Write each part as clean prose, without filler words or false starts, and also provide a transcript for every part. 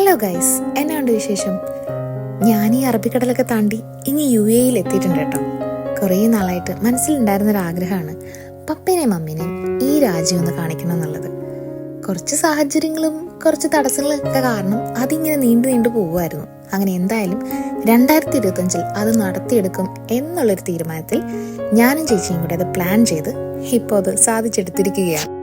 Hello guys, എന്നാണ്ട് വിശേഷം? ഞാൻ ഈ അറബിക്കടലൊക്കെ താണ്ടി ഇനി UAE എത്തിയിട്ടുണ്ട് കേട്ടോ. കുറേ നാളായിട്ട് മനസ്സിലുണ്ടായിരുന്നൊരാഗ്രഹമാണ് പപ്പേനെയും മമ്മീനെയും ഈ രാജ്യം ഒന്ന് കാണിക്കണം എന്നുള്ളത്. കുറച്ച് സാഹചര്യങ്ങളും കുറച്ച് തടസ്സങ്ങളൊക്കെ കാരണം അതിങ്ങനെ നീണ്ടു പോകുമായിരുന്നു. അങ്ങനെ എന്തായാലും 2025 അത് നടത്തിയെടുക്കും എന്നുള്ളൊരു തീരുമാനത്തിൽ ഞാനും ചേച്ചിയും കൂടി അത് പ്ലാൻ ചെയ്ത് ഇപ്പോൾ അത് സാധിച്ചെടുത്തിരിക്കുകയാണ്.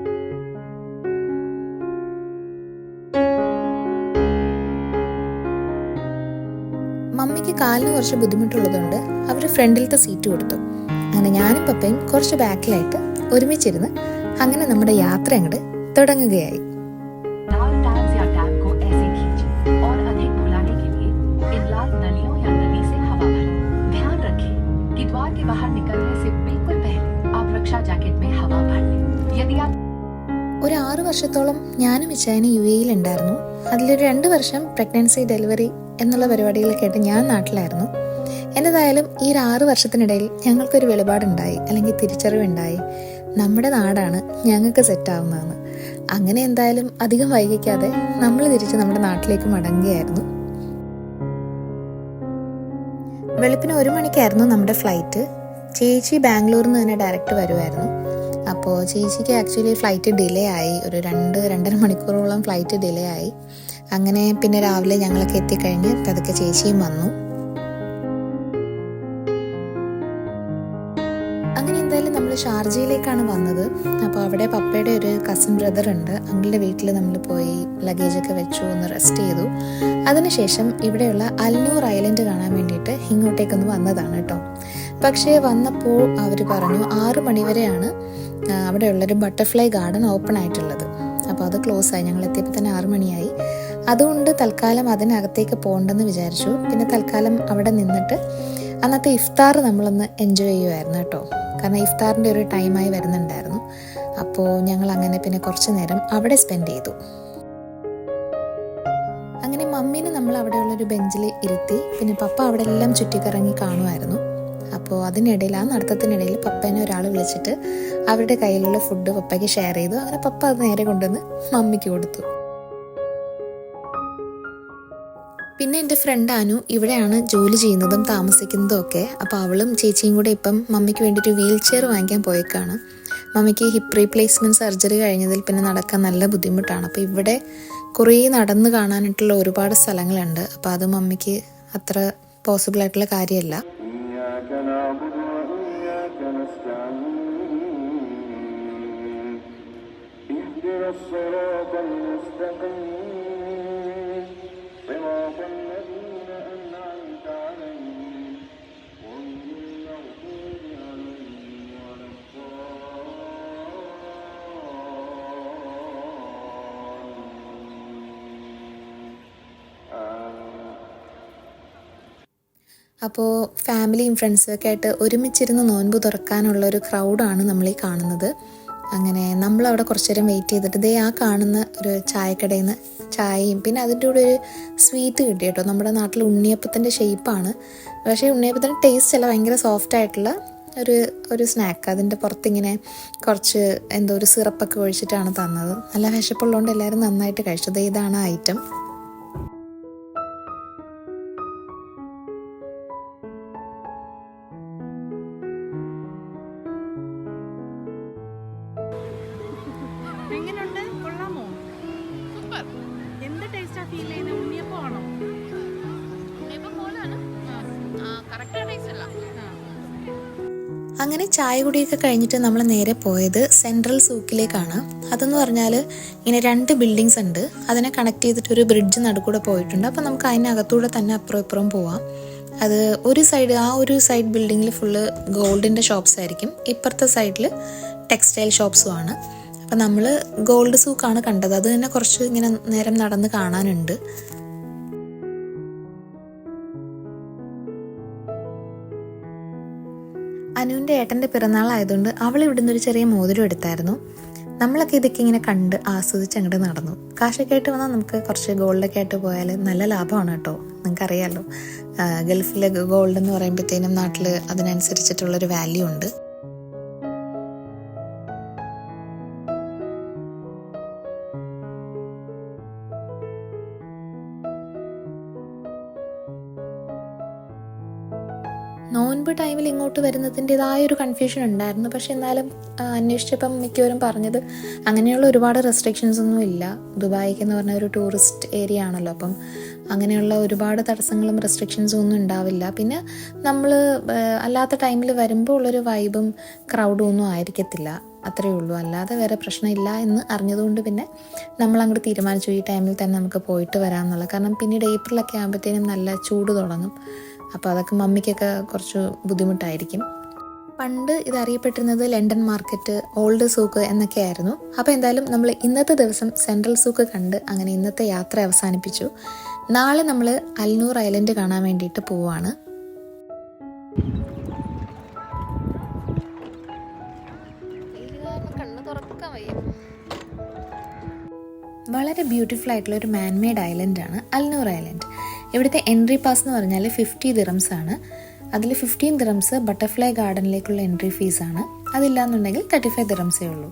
മമ്മിക്ക് കാലിന് കുറച്ച് ബുദ്ധിമുട്ടുള്ളതുകൊണ്ട് അവർ ഫ്രണ്ടിലത്തെ സീറ്റ് കൊടുത്തു. അങ്ങനെ ഞാനും പപ്പയും കുറച്ച് ബാക്കിലായിട്ട് ഒരുമിച്ചിരുന്ന് അങ്ങനെ നമ്മുടെ യാത്ര അങ്ങോട്ട് തുടങ്ങുകയായി. ഒരു 6 വർഷത്തോളം ഞാനും ഇച്ചായനും UAE ഉണ്ടായിരുന്നു. അതിലൊരു 2 വർഷം പ്രഗ്നൻസി ഡെലിവറി എന്നുള്ള പരിപാടികളൊക്കെ ആയിട്ട് ഞാൻ നാട്ടിലായിരുന്നു. എന്നതായാലും ഈ 6 വർഷത്തിനിടയിൽ ഞങ്ങൾക്കൊരു വെളിപാടുണ്ടായി, അല്ലെങ്കിൽ തിരിച്ചറിവുണ്ടായി, നമ്മുടെ നാടാണ് ഞങ്ങൾക്ക് സെറ്റാവുന്നതെന്ന്. അങ്ങനെ എന്തായാലും അധികം വൈകിക്കാതെ നമ്മൾ തിരിച്ച് നമ്മുടെ നാട്ടിലേക്ക് മടങ്ങുകയായിരുന്നു. വെളുപ്പിന് 1 മണിക്കായിരുന്നു നമ്മുടെ ഫ്ലൈറ്റ്. ചേച്ചി ബാംഗ്ലൂരിൽ നിന്ന് തന്നെ ഡയറക്റ്റ് വരുമായിരുന്നു. അപ്പോൾ ചേച്ചിക്ക് ആക്ച്വലി ഫ്ലൈറ്റ് ഡിലേ ആയി, ഒരു 2-2.5 മണിക്കൂറോളം ഫ്ലൈറ്റ് ഡിലേ ആയി. അങ്ങനെ പിന്നെ രാവിലെ ഞങ്ങളൊക്കെ എത്തിക്കഴിഞ്ഞ് പതുക്കെ ചേച്ചിയും വന്നു. അങ്ങനെ എന്തായാലും നമ്മൾ ഷാർജയിലേക്കാണ് വന്നത്. അപ്പോൾ അവിടെ പപ്പയുടെ ഒരു കസിൻ ബ്രദർ ഉണ്ട്, അങ്കിളുടെ വീട്ടിൽ നമ്മൾ പോയി ലഗേജൊക്കെ വെച്ചു, ഒന്ന് റെസ്റ്റ് ചെയ്തു. അതിനുശേഷം ഇവിടെയുള്ള അൽനൂർ ഐലൻഡ് കാണാൻ വേണ്ടിയിട്ട് ഇങ്ങോട്ടേക്കൊന്ന് വന്നതാണ് കേട്ടോ. പക്ഷേ വന്നപ്പോൾ അവർ പറഞ്ഞു 6 മണി വരെയാണ് അവിടെയുള്ളൊരു ബട്ടർഫ്ലൈ ഗാർഡൻ ഓപ്പൺ ആയിട്ടുള്ളത്. അപ്പോൾ അത് ക്ലോസ് ആയി. ഞങ്ങൾ എത്തിയപ്പോൾ തന്നെ 6 മണിയായി. അതുകൊണ്ട് തൽക്കാലം അതിനകത്തേക്ക് പോകണ്ടെന്ന് വിചാരിച്ചു. പിന്നെ തൽക്കാലം അവിടെ നിന്നിട്ട് അന്നത്തെ ഇഫ്താർ നമ്മളൊന്ന് എൻജോയ് ചെയ്യുമായിരുന്നു കേട്ടോ. കാരണം ഇഫ്താറിൻ്റെ ഒരു ടൈമായി വരുന്നുണ്ടായിരുന്നു. അപ്പോൾ ഞങ്ങൾ അങ്ങനെ പിന്നെ കുറച്ച് നേരം അവിടെ സ്പെൻഡ് ചെയ്തു. അങ്ങനെ മമ്മീനെ നമ്മൾ അവിടെയുള്ളൊരു ബെഞ്ചിൽ ഇരുത്തി. പിന്നെ പപ്പ അവിടെ എല്ലാം ചുറ്റിക്കറങ്ങി കാണുമായിരുന്നു. അപ്പോൾ അതിനിടയിൽ, ആ നടത്തത്തിനിടയിൽ പപ്പേനെ ഒരാൾ വിളിച്ചിട്ട് അവരുടെ കയ്യിലുള്ള ഫുഡ് പപ്പയ്ക്ക് ഷെയർ ചെയ്തു. അങ്ങനെ പപ്പ അത് നേരെ കൊണ്ടുവന്ന് മമ്മിക്ക് കൊടുത്തു. പിന്നെ എൻ്റെ ഫ്രണ്ട് അനു ഇവിടെയാണ് ജോലി ചെയ്യുന്നതും താമസിക്കുന്നതും ഒക്കെ. അപ്പോൾ അവളും ചേച്ചിയും കൂടെ ഇപ്പം മമ്മിക്ക് വേണ്ടിയിട്ട് വീൽ ചെയർ വാങ്ങിക്കാൻ പോയേക്കാണ്. മമ്മിക്ക് ഹിപ്പ് റീപ്ലേസ്മെൻറ്റ് സർജറി കഴിഞ്ഞതിൽ പിന്നെ നടക്കാൻ നല്ല ബുദ്ധിമുട്ടാണ്. അപ്പോൾ ഇവിടെ കുറേ നടന്ന് കാണാനായിട്ടുള്ള ഒരുപാട് സ്ഥലങ്ങളുണ്ട്. അപ്പോൾ അത് മമ്മിക്ക് അത്ര പോസിബിൾ ആയിട്ടുള്ള കാര്യമല്ല. അപ്പോൾ ഫാമിലിയും ഫ്രണ്ട്സൊക്കെ ആയിട്ട് ഒരുമിച്ചിരുന്ന് നോൻപ് തുറക്കാനുള്ള ഒരു ക്രൗഡാണ് നമ്മളീ കാണുന്നത്. അങ്ങനെ നമ്മളവിടെ കുറച്ച് നേരം വെയിറ്റ് ചെയ്തിട്ട് ദേ ആ കാണുന്ന ഒരു ചായക്കടയിൽ നിന്ന് ചായയും പിന്നെ അതിൻ്റെ കൂടെ ഒരു സ്വീറ്റ് കിട്ടി കേട്ടോ. നമ്മുടെ നാട്ടിൽ ഉണ്ണിയപ്പത്തിൻ്റെ ഷേപ്പാണ്, പക്ഷേ ഉണ്ണിയപ്പത്തിൻ്റെ ടേസ്റ്റ് അല്ല, ഭയങ്കര സോഫ്റ്റ് ആയിട്ടുള്ള ഒരു സ്നാക്ക്. അതിൻ്റെ പുറത്തിങ്ങനെ കുറച്ച് എന്തോ ഒരു സിറപ്പൊക്കെ ഒഴിച്ചിട്ടാണ് തന്നത്. നല്ല വിശപ്പുള്ളതുകൊണ്ട് എല്ലാവരും നന്നായിട്ട് കഴിച്ചത്. ഇതാണ് ഐറ്റം. എങ്ങനെയുണ്ട്? കൊള്ളാമോ? സൂപ്പർ. എന്ത് ടേസ്റ്റാ ഫീൽ ചെയ്യുന്നത്? ഉണ്ണിയപ്പം ആണോ? ഉണ്ണിയപ്പം പോലാണ്. കറക്റ്റ് ടേസ്റ്റ് അല്ല. അങ്ങനെ ചായ കുടിയൊക്കെ കഴിഞ്ഞിട്ട് നമ്മൾ നേരെ പോയത് സെൻട്രൽ സൂക്കിലേക്കാണ്. അതെന്ന് പറഞ്ഞാൽ ഇങ്ങനെ 2 ബിൽഡിങ്സ് ഉണ്ട്, അതിനെ കണക്ട് ചെയ്തിട്ട് ഒരു ബ്രിഡ്ജ് നടുക്കൂടെ പോയിട്ടുണ്ട്. അപ്പോൾ നമുക്ക് അതിനകത്തൂടെ തന്നെ അപ്പുറം ഇപ്പുറം പോവാം. അത് ഒരു സൈഡ് ബിൽഡിങ്ങിൽ ഫുള്ള് ഗോൾഡിൻ്റെ ഷോപ്സ് ആയിരിക്കും, ഇപ്പുറത്തെ സൈഡിൽ ടെക്സ്റ്റൈൽ ഷോപ്സുമാണ്. അപ്പം നമ്മൾ ഗോൾഡ് സൂക്കാണ് കണ്ടത്. അത് തന്നെ കുറച്ച് ഇങ്ങനെ നേരം നടന്ന് കാണാനുണ്ട്. അനുവിൻ്റെ ഏട്ടൻ്റെ പിറന്നാളായതുകൊണ്ട് അവൾ ഇവിടുന്ന് ഒരു ചെറിയ മോതിരം എടുത്തായിരുന്നു. നമ്മളൊക്കെ ഇതൊക്കെ ഇങ്ങനെ കണ്ട് ആസ്വദിച്ച് അങ്ങോട്ട് നടന്നു. കാശൊക്കെ ആയിട്ട് വന്നാൽ നമുക്ക് കുറച്ച് ഗോൾഡൊക്കെ ആയിട്ട് പോയാൽ നല്ല ലാഭമാണ് കേട്ടോ. നിങ്ങൾക്കറിയാമല്ലോ, ഗൾഫിലെ ഗോൾഡ് എന്ന് പറയുമ്പോഴത്തേനും നാട്ടിൽ അതിനനുസരിച്ചിട്ടുള്ളൊരു വാല്യൂ ഉണ്ട്. നോൻപ് ടൈമിൽ ഇങ്ങോട്ട് വരുന്നതിൻ്റെതായ ഒരു കൺഫ്യൂഷൻ ഉണ്ടായിരുന്നു. പക്ഷെ എന്നാലും അന്വേഷിച്ചപ്പം മിക്കവരും പറഞ്ഞത് അങ്ങനെയുള്ള ഒരുപാട് റെസ്ട്രിക്ഷൻസ് ഒന്നും ഇല്ല. ദുബായിക്ക് എന്ന് പറഞ്ഞ ഒരു ടൂറിസ്റ്റ് ഏരിയ ആണല്ലോ, അപ്പം അങ്ങനെയുള്ള ഒരുപാട് തടസ്സങ്ങളും റെസ്ട്രിക്ഷൻസും ഒന്നും ഉണ്ടാവില്ല. പിന്നെ നമ്മൾ അല്ലാത്ത ടൈമിൽ വരുമ്പോൾ ഉള്ളൊരു വൈബും ക്രൗഡും ഒന്നും ആയിരിക്കത്തില്ല, അത്രയേ ഉള്ളൂ. അല്ലാതെ വേറെ പ്രശ്നമില്ല എന്ന് അറിഞ്ഞതുകൊണ്ട് പിന്നെ നമ്മൾ അങ്ങോട്ട് തീരുമാനിച്ചു ഈ ടൈമിൽ തന്നെ നമുക്ക് പോയിട്ട് വരാമെന്നുള്ളത്. കാരണം പിന്നീട് ഏപ്രിലൊക്കെ ആകുമ്പോഴത്തേനും നല്ല ചൂട് തുടങ്ങും. അപ്പോൾ അതൊക്കെ മമ്മിക്കൊക്കെ കുറച്ച് ബുദ്ധിമുട്ടായിരിക്കും. പണ്ട് ഇതറിയപ്പെട്ടിരുന്നത് ലണ്ടൻ മാർക്കറ്റ്, ഓൾഡ് സൂക്ക് എന്നൊക്കെ ആയിരുന്നു. അപ്പോൾ എന്തായാലും നമ്മൾ ഇന്നത്തെ ദിവസം സെൻട്രൽ സൂക്ക് കണ്ട് അങ്ങനെ ഇന്നത്തെ യാത്ര അവസാനിപ്പിച്ചു. നാളെ നമ്മൾ അൽനൂർ ഐലൻഡ് കാണാൻ വേണ്ടിയിട്ട് പോവാണ്. വളരെ ബ്യൂട്ടിഫുൾ ആയിട്ടുള്ള ഒരു മാൻമെയ്ഡ് ഐലൻഡാണ് അൽനൂർ ഐലൻഡ്. ഇവിടുത്തെ എൻട്രി പാസ് എന്ന് പറഞ്ഞാൽ 50 ദിറംസ് ആണ്. അതിൽ 15 ദിറംസ് ബട്ടർഫ്ലൈ ഗാർഡനിലേക്കുള്ള എൻട്രി ഫീസാണ്. അതില്ലാന്നുണ്ടെങ്കിൽ 35 ദിറംസേ ഉള്ളൂ.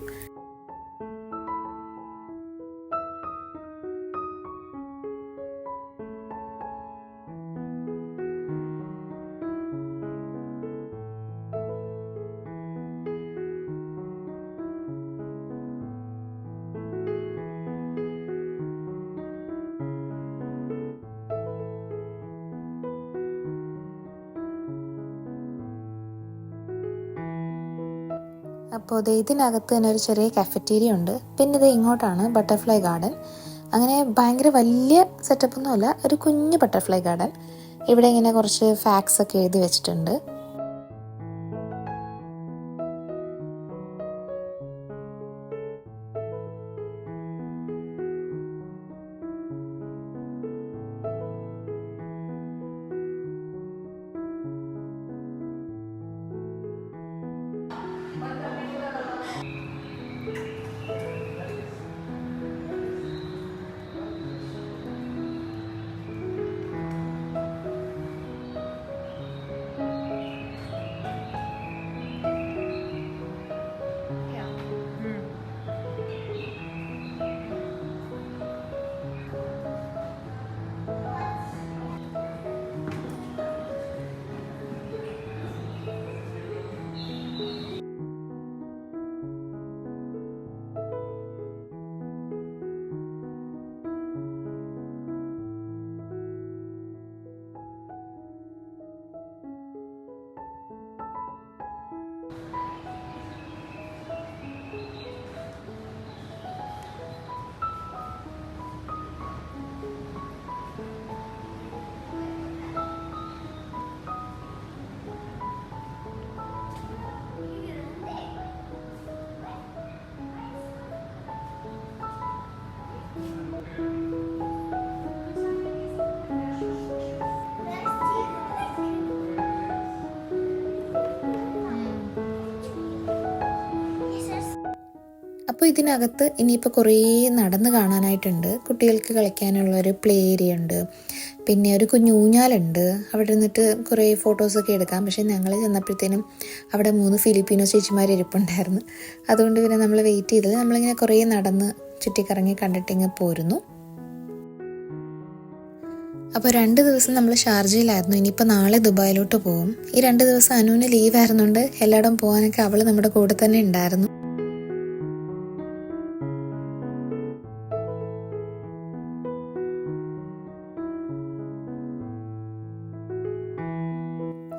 അപ്പോൾ ഇതിനകത്ത് തന്നെ ഒരു ചെറിയ കാഫറ്റീരിയ ഉണ്ട്. പിന്നെ ഇത് ഇങ്ങോട്ടാണ് ബട്ടർഫ്ലൈ ഗാർഡൻ. അങ്ങനെ ഭയങ്കര വലിയ സെറ്റപ്പൊന്നുമല്ല, ഒരു കുഞ്ഞു ബട്ടർഫ്ലൈ ഗാർഡൻ. ഇവിടെ ഇങ്ങനെ കുറച്ച് ഫാക്ട്സ് ഒക്കെ എഴുതി വെച്ചിട്ടുണ്ട്. അപ്പോൾ ഇതിനകത്ത് ഇനിയിപ്പോൾ കുറേ നടന്ന് കാണാനായിട്ടുണ്ട്. കുട്ടികൾക്ക് കളിക്കാനുള്ള ഒരു പ്ലേ ഏരിയ ഉണ്ട്, പിന്നെ ഒരു കുഞ്ഞു ഊഞ്ഞാലുണ്ട്. അവിടെ ഇരുന്നിട്ട് കുറേ ഫോട്ടോസൊക്കെ എടുക്കാം. പക്ഷേ ഞങ്ങൾ ചെന്നപ്പോഴത്തേനും അവിടെ 3 ഫിലിപ്പീനോ ചേച്ചിമാർ ഇരിപ്പുണ്ടായിരുന്നു. അതുകൊണ്ട് പിന്നെ നമ്മൾ വെയിറ്റ് ചെയ്തത്. നമ്മളിങ്ങനെ കുറേ നടന്ന് ചുറ്റിക്കറങ്ങി കണ്ടിട്ടിങ്ങ് പോരുന്നു. അപ്പോൾ 2 ദിവസം നമ്മൾ ഷാർജയിലായിരുന്നു. ഇനിയിപ്പോൾ നാളെ ദുബായിലോട്ട് പോകും. ഈ 2 ദിവസം അനുവിന് ലീവ് ആയിരുന്നുകൊണ്ട് എല്ലായിടം പോകാനൊക്കെ അവൾ നമ്മുടെ കൂടെ തന്നെ ഉണ്ടായിരുന്നു.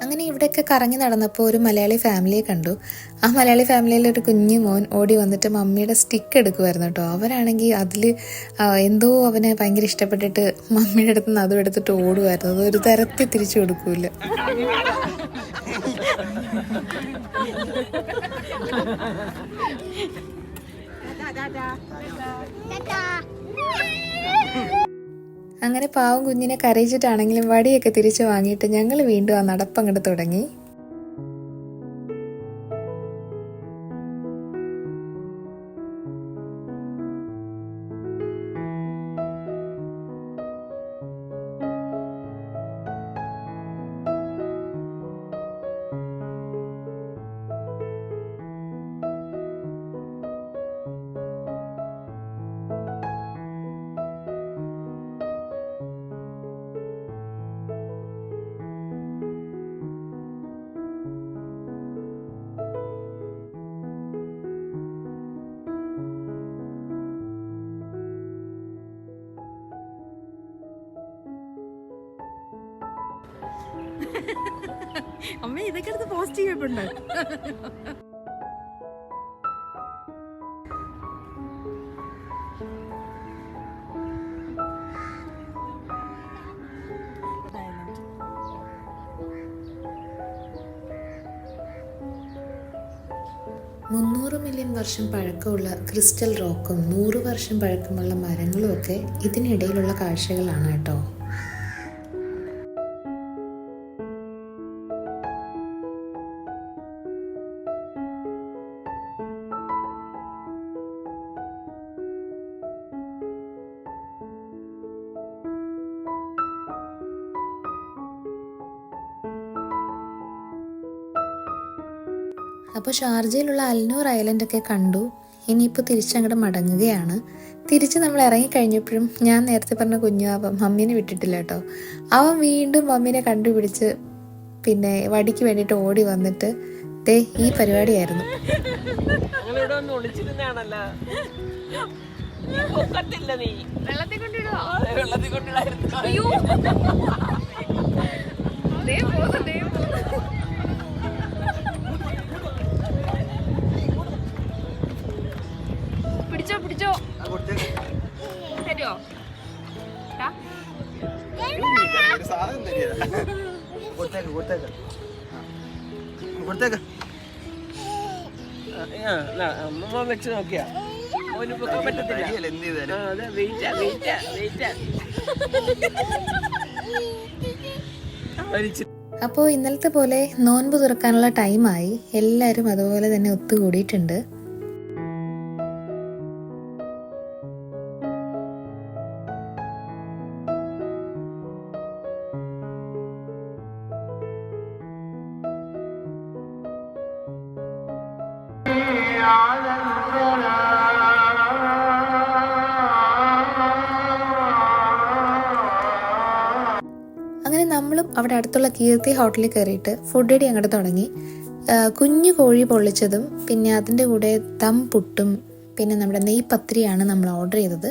അങ്ങനെ ഇവിടെയൊക്കെ കറങ്ങി നടന്നപ്പോൾ ഒരു മലയാളി ഫാമിലിയെ കണ്ടു. ആ മലയാളി ഫാമിലിയിൽ ഒരു കുഞ്ഞു മോൻ ഓടി വന്നിട്ട് മമ്മിയുടെ സ്റ്റിക്ക് എടുക്കുമായിരുന്നു കേട്ടോ. അവരാണെങ്കിൽ അതിൽ എന്തോ അവനെ ഭയങ്കര ഇഷ്ടപ്പെട്ടിട്ട് മമ്മിയുടെ അടുത്ത് നിന്ന് അതും എടുത്തിട്ട് ഓടുമായിരുന്നു. അത് ഒരു തരത്തിൽ തിരിച്ചു കൊടുക്കൂല. അങ്ങനെ പാവം കുഞ്ഞിനെ കരയിച്ചിട്ടാണെങ്കിലും വടിയൊക്കെ തിരിച്ചു വാങ്ങിയിട്ട് ഞങ്ങൾ വീണ്ടും ആ നടപ്പങ്ങോട്ട് തുടങ്ങി. അമ്മ ഇതൊക്കെ എടുത്ത് പോസ്റ്റ് ചെയ്യപ്പെടുണ്ട്. $300 മില്യൺ വർഷം പഴക്കമുള്ള ക്രിസ്റ്റൽ റോക്കും 100 വർഷം പഴക്കമുള്ള മരങ്ങളും ഒക്കെ ഇതിനിടയിലുള്ള കാഴ്ചകളാണ് കേട്ടോ. അപ്പോൾ ഷാർജയിലുള്ള അൽനൂർ ഐലൻഡൊക്കെ കണ്ടു. ഇനിയിപ്പോൾ തിരിച്ചങ്ങോട്ട് മടങ്ങുകയാണ്. തിരിച്ച് നമ്മൾ ഇറങ്ങിക്കഴിഞ്ഞപ്പോഴും ഞാൻ നേരത്തെ പറഞ്ഞ കുഞ്ഞു മമ്മീനെ വിട്ടിട്ടില്ല കേട്ടോ. അവൻ വീണ്ടും മമ്മീനെ കണ്ടുപിടിച്ച് പിന്നെ വടിക്ക് വേണ്ടിയിട്ട് ഓടി വന്നിട്ട് ദേ ഈ പരിപാടിയായിരുന്നു. പിടിച്ചോ തരുമോ? വെച്ച് നോക്കിയാ പറ്റത്തില്ല. അപ്പോൾ ഇന്നലത്തെ പോലെ നോൻപ് തുറക്കാനുള്ള ടൈമായി. എല്ലാവരും അതുപോലെ തന്നെ ഒത്തുകൂടിയിട്ടുണ്ട്. അങ്ങനെ നമ്മളും അവിടെ അടുത്തുള്ള കീർത്തി ഹോട്ടലിൽ കയറിയിട്ട് ഫുഡ് അടി അങ്ങോട്ട് തുടങ്ങി. കുഞ്ഞു കോഴി പൊള്ളിച്ചതും പിന്നെ അതിൻ്റെ കൂടെ ദം പുട്ടും പിന്നെ നമ്മുടെ നെയ് പത്തിരിയാണ് നമ്മൾ ഓർഡർ ചെയ്തത്.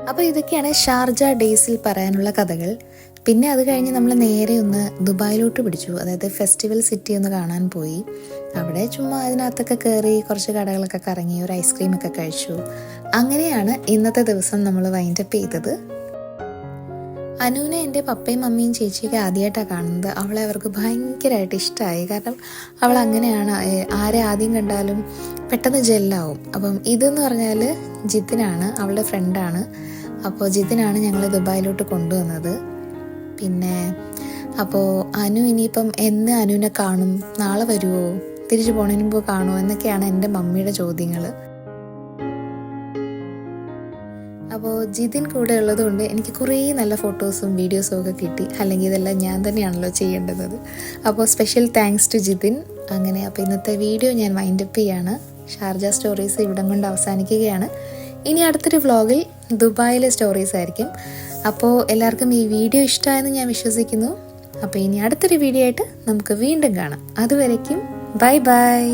അപ്പോൾ ഇതൊക്കെയാണ് ഷാർജ ഡേയ്സിൽ പറയാനുള്ള കഥകൾ. പിന്നെ അത് കഴിഞ്ഞ് നമ്മൾ നേരെ ഒന്ന് ദുബായിലോട്ട് പിടിച്ചു. അതായത് ഫെസ്റ്റിവൽ സിറ്റി ഒന്ന് കാണാൻ പോയി. അവിടെ ചുമ്മാ അതിനകത്തൊക്കെ കയറി കുറച്ച് കടകളൊക്കെ കറങ്ങി ഒരു ഐസ്ക്രീമൊക്കെ കഴിച്ചു. അങ്ങനെയാണ് ഇന്നത്തെ ദിവസം നമ്മൾ വൈൻഡപ്പ് ചെയ്തത്. അനുവിനെ എൻ്റെ പപ്പയും മമ്മിയും ചേച്ചിയൊക്കെ ആദ്യമായിട്ടാണ് കാണുന്നത്. അവളെ അവർക്ക് ഭയങ്കരമായിട്ട് ഇഷ്ടമായി. കാരണം അവൾ അങ്ങനെയാണ്, ആരെ ആദ്യം കണ്ടാലും പെട്ടെന്ന് ജെല്ലാവും. അപ്പം ഇതെന്ന് പറഞ്ഞാൽ ജിതിനാണ്, അവളുടെ ഫ്രണ്ടാണ്. അപ്പോൾ ജിതിനാണ് ഞങ്ങൾ ദുബായിലോട്ട് കൊണ്ടുവന്നത്. പിന്നെ അപ്പോൾ അനു ഇനിയിപ്പം എന്ന് അനുവിനെ കാണും, നാളെ വരുമോ, തിരിച്ചു പോണതിന് മുമ്പ് കാണുമോ എന്നൊക്കെയാണ് എൻ്റെ മമ്മിയുടെ ചോദ്യങ്ങൾ. അപ്പോൾ ജിതിൻ കൂടെ ഉള്ളത് കൊണ്ട് എനിക്ക് കുറേ നല്ല ഫോട്ടോസും വീഡിയോസും ഒക്കെ കിട്ടി. അല്ലെങ്കിൽ ഇതെല്ലാം ഞാൻ തന്നെയാണല്ലോ ചെയ്യേണ്ടത്. അപ്പോൾ സ്പെഷ്യൽ താങ്ക്സ് ടു ജിതിൻ. അങ്ങനെ അപ്പോൾ ഇന്നത്തെ വീഡിയോ ഞാൻ വൈൻഡപ്പ് ചെയ്യാണ്. ഷാർജ സ്റ്റോറീസ് ഇവിടം കൊണ്ട് അവസാനിക്കുകയാണ്. ഇനി അടുത്തൊരു വ്ളോഗിൽ ദുബായിലെ സ്റ്റോറീസ് ആയിരിക്കും. അപ്പോൾ എല്ലാവർക്കും ഈ വീഡിയോ ഇഷ്ടമായെന്ന് ഞാൻ വിശ്വസിക്കുന്നു. അപ്പോൾ ഇനി അടുത്തൊരു വീഡിയോ ആയിട്ട് നമുക്ക് വീണ്ടും കാണാം. അതുവരേക്കും ബൈ ബൈ.